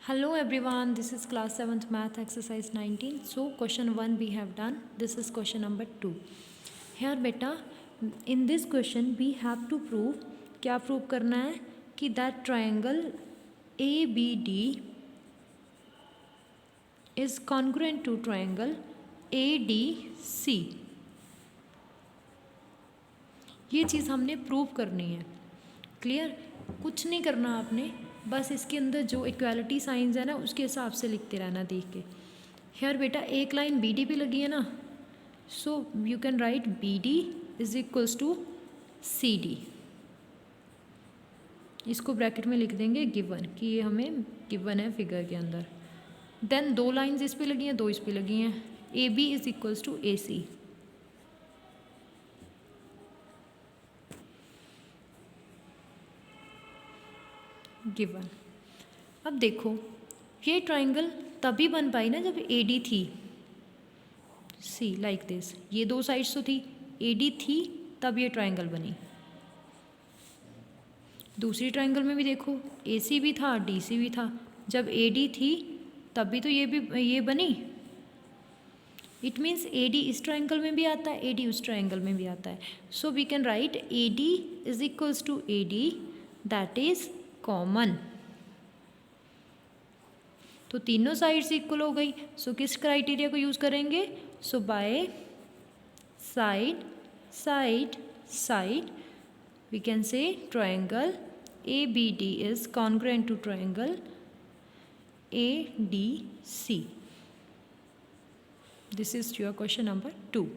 Hello everyone, this is class 7th math exercise 19. So question 1 we have done. This is question number 2. Here beta, in this question we have to prove, क्या prove करना है कि that triangle ABD is congruent to triangle ADC. ये चीज़ हमने prove करनी है. Clear? कुछ नहीं करना आपने, बस इसके अंदर जो इक्वालिटी साइंस है ना उसके हिसाब से लिखते रहना देख के. हेयर बेटा एक लाइन बी डी पे लगी है ना, so you can write B D is equals to C D. इसको ब्रैकेट में लिख देंगे गिवन, कि ये हमें गिवन है फिगर के अंदर. देन दो लाइंस इस पे लगी हैं, दो इस पे लगी हैं. A B is equals to A C. Given. अब देखो ये ट्राइंगल तभी बन पाई ना जब ए डी थी. सी लाइक दिस, ये दो साइड्स तो थी, ए डी थी तब ये ट्राइंगल बनी. दूसरी ट्राइंगल में भी देखो ए सी भी था, डी सी भी था. जब ए डी थी तब भी तो ये बनी. इट मीन्स ए डी इस ट्राइंगल में भी आता है, ए डी उस ट्राइंगल में भी आता है. So we can write A D is equals to A D, that is common. तो तीनों साइड्स इक्वल हो गई. सो किस क्राइटेरिया को यूज़ करेंगे? So by side side side we can say triangle A B D is congruent to triangle A D C. This is your question number 2.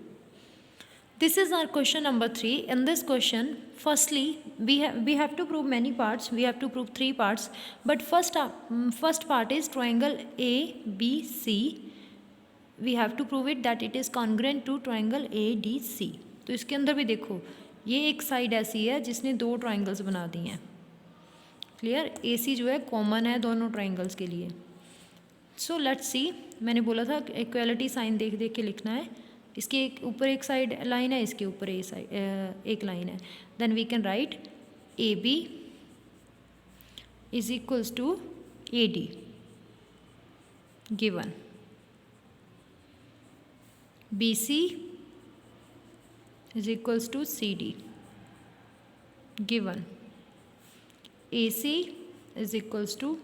This is our question number 3. In this question, firstly, we have to prove many parts. We have to prove 3 parts. But first part is triangle ABC. We have to prove it that it is congruent to triangle ADC. तो इसके अंदर भी देखो ये एक side ऐसी है जिसने दो ट्राइंगल्स बना दिए हैं. क्लियर? AC जो है कॉमन है दोनों ट्राइंगल्स के लिए. सो लेट्स सी, मैंने बोला था इक्वालिटी साइन देख देख के लिखना है. इसके ऊपर एक साइड लाइन है, इसके ऊपर एक लाइन है. Then we can write A B is equals to A D given. B C is equals to C D given. A C is equals to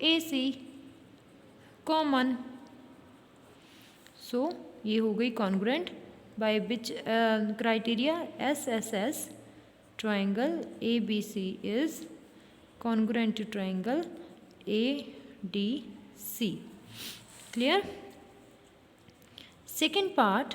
A C common. So ये हो गई congruent by which criteria? S S S. Triangle A B C is congruent to triangle A D C. Clear? Second part.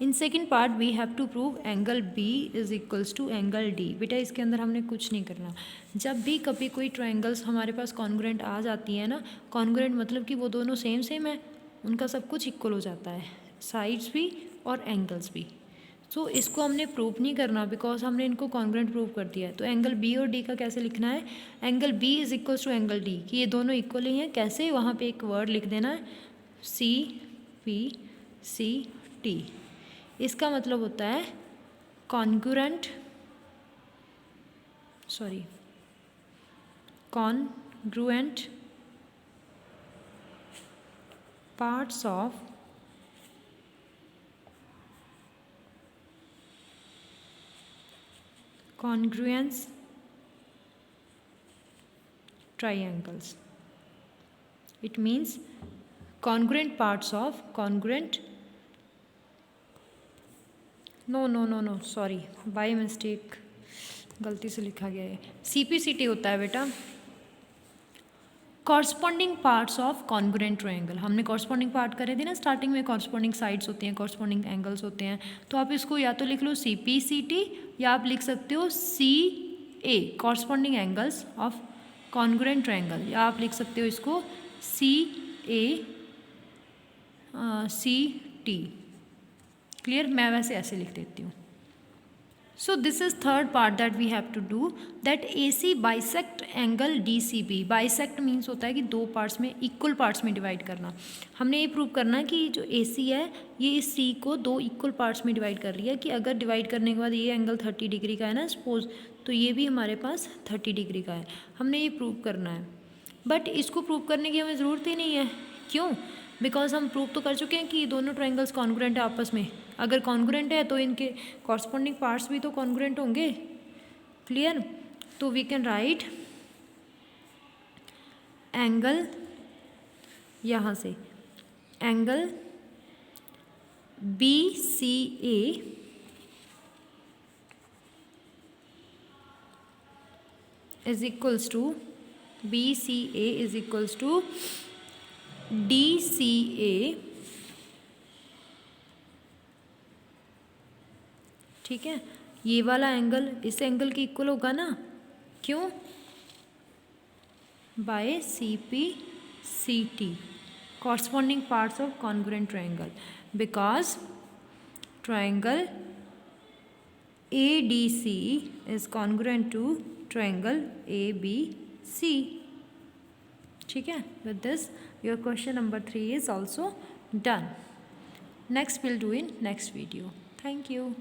In second part we have to prove angle B is equals to angle D. बेटा इसके अंदर हमने कुछ नहीं करना. जब भी कभी कोई ट्राइंगल्स हमारे पास कॉन्ग्रुएंट आ जाती है ना, कॉन्ग्रुएंट मतलब कि वो दोनों सेम सेम है, उनका सब कुछ इक्वल हो जाता है, साइड्स भी और एंगल्स भी. सो इसको हमने प्रूव नहीं करना बिकॉज हमने इनको कॉन्ग्रुएंट प्रूव कर दिया है. तो एंगल बी और डी का कैसे लिखना है? Angle B is equals to angle D, कि ये दोनों इक्वल ही हैं. कैसे? वहाँ पे एक वर्ड लिख देना है सी पी सी टी. इसका मतलब होता है congruent parts of congruence triangles. It means congruent parts of congruent. No sorry, by mistake गलती से लिखा गया है. CPCT होता है बेटा, corresponding parts of congruent triangle. हमने कॉरस्पॉन्डिंग पार्ट करे थे ना स्टार्टिंग में. कॉरस्पॉन्डिंग साइड्स होते हैं, कॉरस्पॉन्डिंग एंगल्स होते हैं. तो आप इसको या तो लिख लो CPCT या आप लिख सकते हो CA, corresponding angles of congruent triangle, या आप लिख सकते हो इसको CACT. क्लियर? मैं वैसे ऐसे लिख देती हूँ. So this is third part that we have to do, that AC bisect angle DCB. Bisect means होता है कि दो पार्ट्स में, इक्वल पार्ट्स में डिवाइड करना. हमने ये प्रूव करना है कि जो AC है ये इस C को दो इक्वल पार्ट्स में डिवाइड कर रही है. कि अगर डिवाइड करने के बाद ये एंगल 30 डिग्री का है ना सपोज, तो ये भी हमारे पास 30 डिग्री का है. हमने ये प्रूव करना है. बट इसको प्रूव करने की हमें ज़रूरत ही नहीं है। क्यों? बिकॉज हम प्रूव तो कर चुके हैं कि दोनों ट्रायंगल्स कॉन्ग्रुएंट है आपस में। अगर कॉन्ग्रुएंट है तो इनके कॉरस्पॉन्डिंग पार्ट्स भी तो कॉन्ग्रुएंट होंगे। क्लियर? तो वी कैन राइट एंगल, यहाँ से angle BCA is equals to BCA is equals to DCA, ठीक है। ये वाला एंगल इस एंगल के इक्वल होगा ना, क्यों? By CPCT, corresponding parts of congruent triangle, because triangle ADC is congruent to triangle ABC, ठीक है। with this your question number 3 is also done. Next we'll do in next video. Thank you.